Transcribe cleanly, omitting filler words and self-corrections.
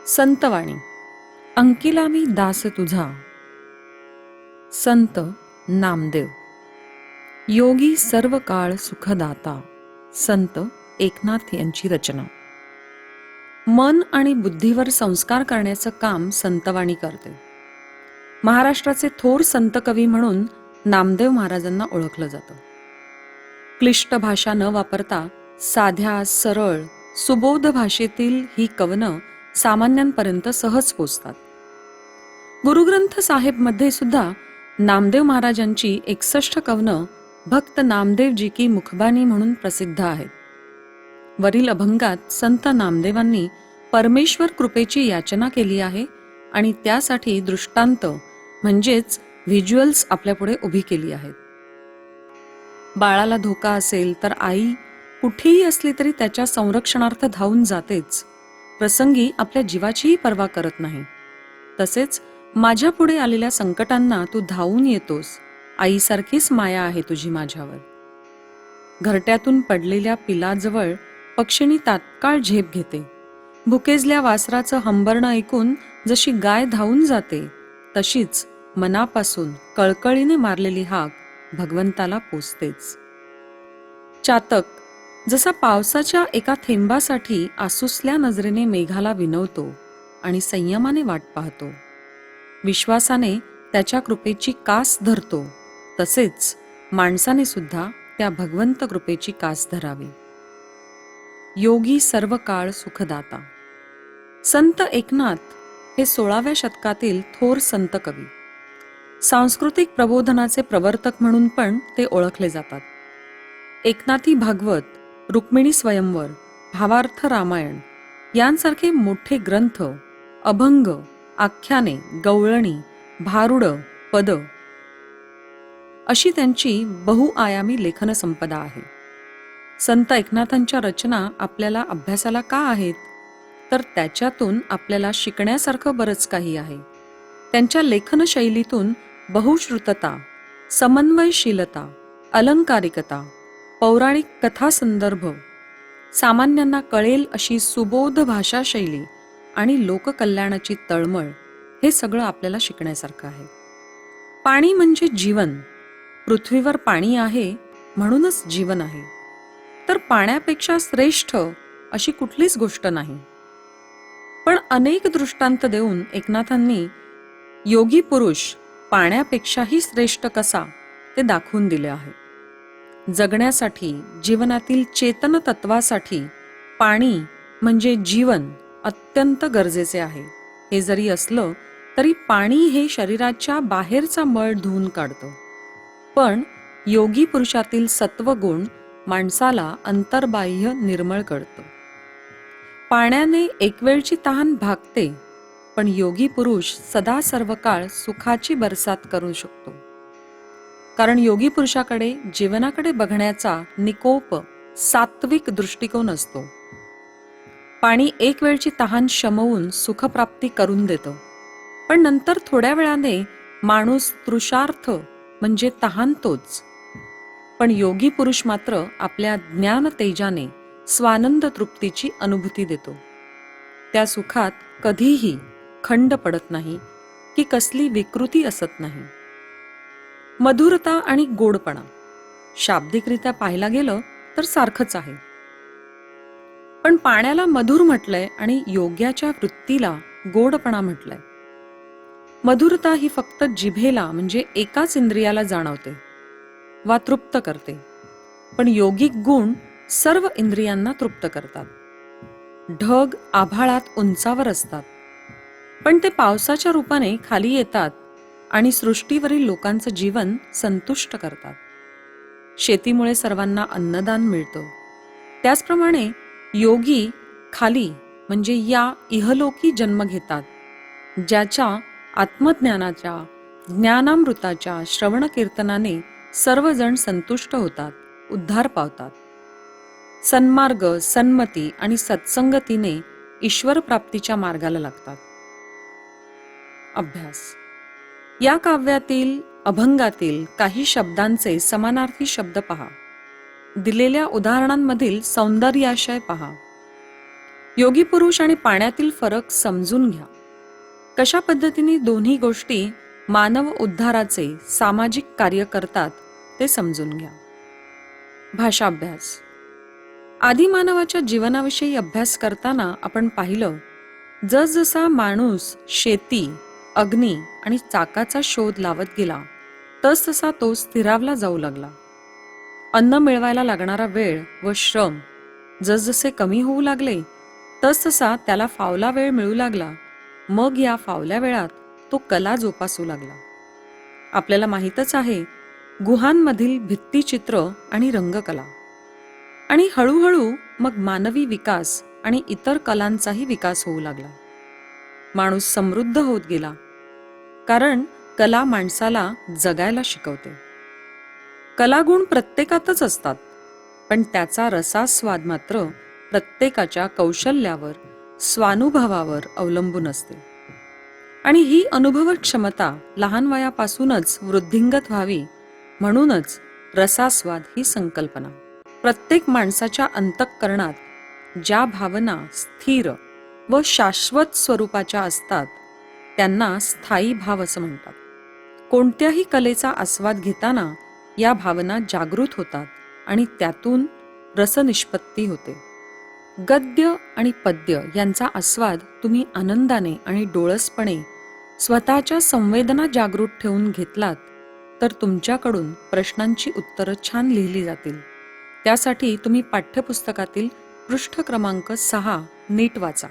संतवाणी. अंकिला मी दास तुझा. संत नामदेव. योगी सर्व काळ सुखदाता. संत एकनाथ यांची रचना. मन आणि बुद्धीवर संस्कार करण्याचं काम संतवाणी करते. महाराष्ट्राचे थोर संत कवी म्हणून नामदेव महाराजांना ओळखलं जातं. क्लिष्ट भाषा न वापरता साध्या, सरळ, सुबोध भाषेतील ही कवनं सामान्यांपर्यंत सहज पोचतात. गुरुग्रंथ साहेब मध्ये सुद्धा नामदेव महाराजांची 61 कवनं भक्त नामदेवजी की मुखबानी म्हणून प्रसिद्ध आहेत. वरील अभंगात संत नामदेवांनी परमेश्वर कृपेची याचना केली आहे आणि त्यासाठी दृष्टांत म्हणजेच व्हिज्युअल्स आपल्यापुढे उभी केली आहेत. बाळाला धोका असेल तर आई कुठेही असली तरी त्याच्या संरक्षणार्थ धावून जातेच. प्रसंगी आपल्या जीवाचीही पर्वा करत नाही. तसेच माझ्या पुढे आलेल्या संकटांना तू धावून येतोस. आईसारखीच माया आहे तुझी माझ्यावर. घरट्यातून पडलेल्या पिलाजवळ पक्षिणी तात्काळ झेप घेते. भुकेजल्या वासराचं हंबरणं ऐकून जशी गाय धावून जाते, तशीच मनापासून कळकळीने मारलेली हाक भगवंताला पोचतेच. चातक जसा पावसाच्या एका थेंबासाठी आसुसल्या नजरेने मेघाला विनवतो आणि संयमाने वाट पाहतो, विश्वासाने त्याच्या कृपेची कास धरतो, तसेच माणसाने सुद्धा त्या भगवंत कृपेची कास धरावी. योगी सर्व काळ सुखदाता. संत एकनाथ हे 16व्या शतकातील थोर संत कवी. सांस्कृतिक प्रबोधनाचे प्रवर्तक म्हणून पण ते ओळखले जातात. एकनाथी भागवत, रुक्मिणी स्वयंवर, भावार्थ रामायण यांसारखे मोठे ग्रंथ, अभंग, आख्याने, गवळणी, भारुड, पद अशी त्यांची बहुआयामी लेखन संपदा आहे. संत एकनाथांच्या रचना आपल्याला अभ्यासाला का आहेत, तर त्याच्यातून आपल्याला शिकण्यासारखं बरंच काही आहे. त्यांच्या लेखन शैलीतून बहुश्रुतता, समन्वयशीलता, अलंकारिकता, पौराणिक कथासंदर्भ, सामान्यांना कळेल अशी सुबोध भाषाशैली आणि लोककल्याणाची तळमळ हे सगळं आपल्याला शिकण्यासारखं आहे. पाणी म्हणजे जीवन. पृथ्वीवर पाणी आहे म्हणूनच जीवन आहे. तर पाण्यापेक्षा श्रेष्ठ अशी कुठलीच गोष्ट नाही. पण अनेक दृष्टांत देऊन एकनाथांनी योगी पुरुष पाण्यापेक्षाही श्रेष्ठ कसा ते दाखवून दिले आहे. जगण्यासाठी, जीवनातील चेतन तत्वासाठी पाणी म्हणजे जीवन अत्यंत गरजेचे आहे. हे जरी असलं तरी पाणी हे शरीराच्या बाहेरचा मळ धुवून काढतं. पण योगी पुरुषातील सत्वगुण माणसाला अंतर्बाह्य निर्मळ करतं. पाण्याने एकवेळची तहान भागते, पण योगी पुरुष सदा सर्व काळ सुखाची बरसात करू शकतो. कारण योगी पुरुषाकडे जीवनाकडे बघण्याचा निकोप सात्विक दृष्टिकोन असतो. पाणी एक वेळची तहान शमवून सुखप्राप्ती करून देतं, पण नंतर थोड्या वेळाने माणूस तृषार्थ म्हणजे तहानतोच. पण योगी पुरुष मात्र आपल्या ज्ञान तेजाने स्वानंद तृप्तीची अनुभूती देतो. त्या सुखात कधीही खंड पडत नाही की कसली विकृती असत नाही. मधुरता आणि गोडपणा शाब्दिकरित्या पाहायला गेलं तर सारखंच आहे. पण पाण्याला मधुर म्हटलंय आणि योग्याच्या वृत्तीला गोडपणा म्हटलंय. मधुरता ही फक्त जिभेला म्हणजे एकाच इंद्रियाला जाणवते वा तृप्त करते, पण योगिक गुण सर्व इंद्रियांना तृप्त करतात. ढग आभाळात उंचावर असतात, पण ते पावसाच्या रूपाने खाली येतात आणि सृष्टीवरील लोकांचं जीवन संतुष्ट करतात. शेतीमुळे सर्वांना अन्नदान मिळतं. त्याचप्रमाणे योगी खाली म्हणजे या इहलोकी जन्म घेतात, ज्याच्या आत्मज्ञानाच्या, ज्ञानामृताच्या श्रवण कीर्तनाने सर्वजण संतुष्ट होतात, उद्धार पावतात. सन्मार्ग, सन्मती आणि सत्संगतीने ईश्वर प्राप्तीच्या मार्गाला लागतात. अभ्यास. या काव्यातील अभंगातील काही शब्दांचे समानार्थी शब्द पहा. दिलेल्या उदाहरणांमधील सौंदर्याशय पहा. योगी पुरुष आणि पाण्यातील फरक समजून घ्या. कशा पद्धतीने दोन्ही गोष्टी मानव उद्धाराचे सामाजिक कार्य करतात ते समजून घ्या. भाषाभ्यास. आदिमानवाच्या जीवनाविषयी अभ्यास करताना आपण पाहिलं, जसजसा माणूस शेती, अग्नी आणि चाकाचा शोध लावत गेला तसतसा तो स्थिरावला जाऊ लागला. अन्न मिळवायला लागणारा वेळ व श्रम जसजसे कमी होऊ लागले तसतसा त्याला फावला वेळ मिळू लागला. मग या फावल्या वेळात तो कला जोपासू लागला. आपल्याला माहीतच आहे, गुहांमधील भित्तिचित्र आणि रंगकला. आणि हळूहळू मग मानवी विकास आणि इतर कलांचाही विकास होऊ लागला. माणूस समृद्ध होत गेला, कारण कला माणसाला जगायला शिकवते. कलागुण प्रत्येकातच असतात, पण त्याचा रसास्वाद मात्र प्रत्येकाच्या कौशल्यावर, स्वानुभवावर अवलंबून असते. आणि ही अनुभव क्षमता लहान वयापासूनच वृद्धिंगत व्हावी, म्हणूनच रसास्वाद ही संकल्पना. प्रत्येक माणसाच्या अंतःकरणात ज्या भावना स्थिर व शाश्वत स्वरूपाच्या असतात त्यांना स्थायी भाव असं म्हणतात. कोणत्याही कलेचा आस्वाद घेताना या भावना जागृत होतात आणि त्यातून रसनिष्पत्ती होते. गद्य आणि पद्य यांचा आस्वाद तुम्ही आनंदाने आणि डोळसपणे स्वतःच्या संवेदना जागृत ठेवून घेतलात तर तुमच्याकडून प्रश्नांची उत्तरं छान लिहिली जातील. त्यासाठी तुम्ही पाठ्यपुस्तकातील पृष्ठ क्रमांक 6 नीट वाचा.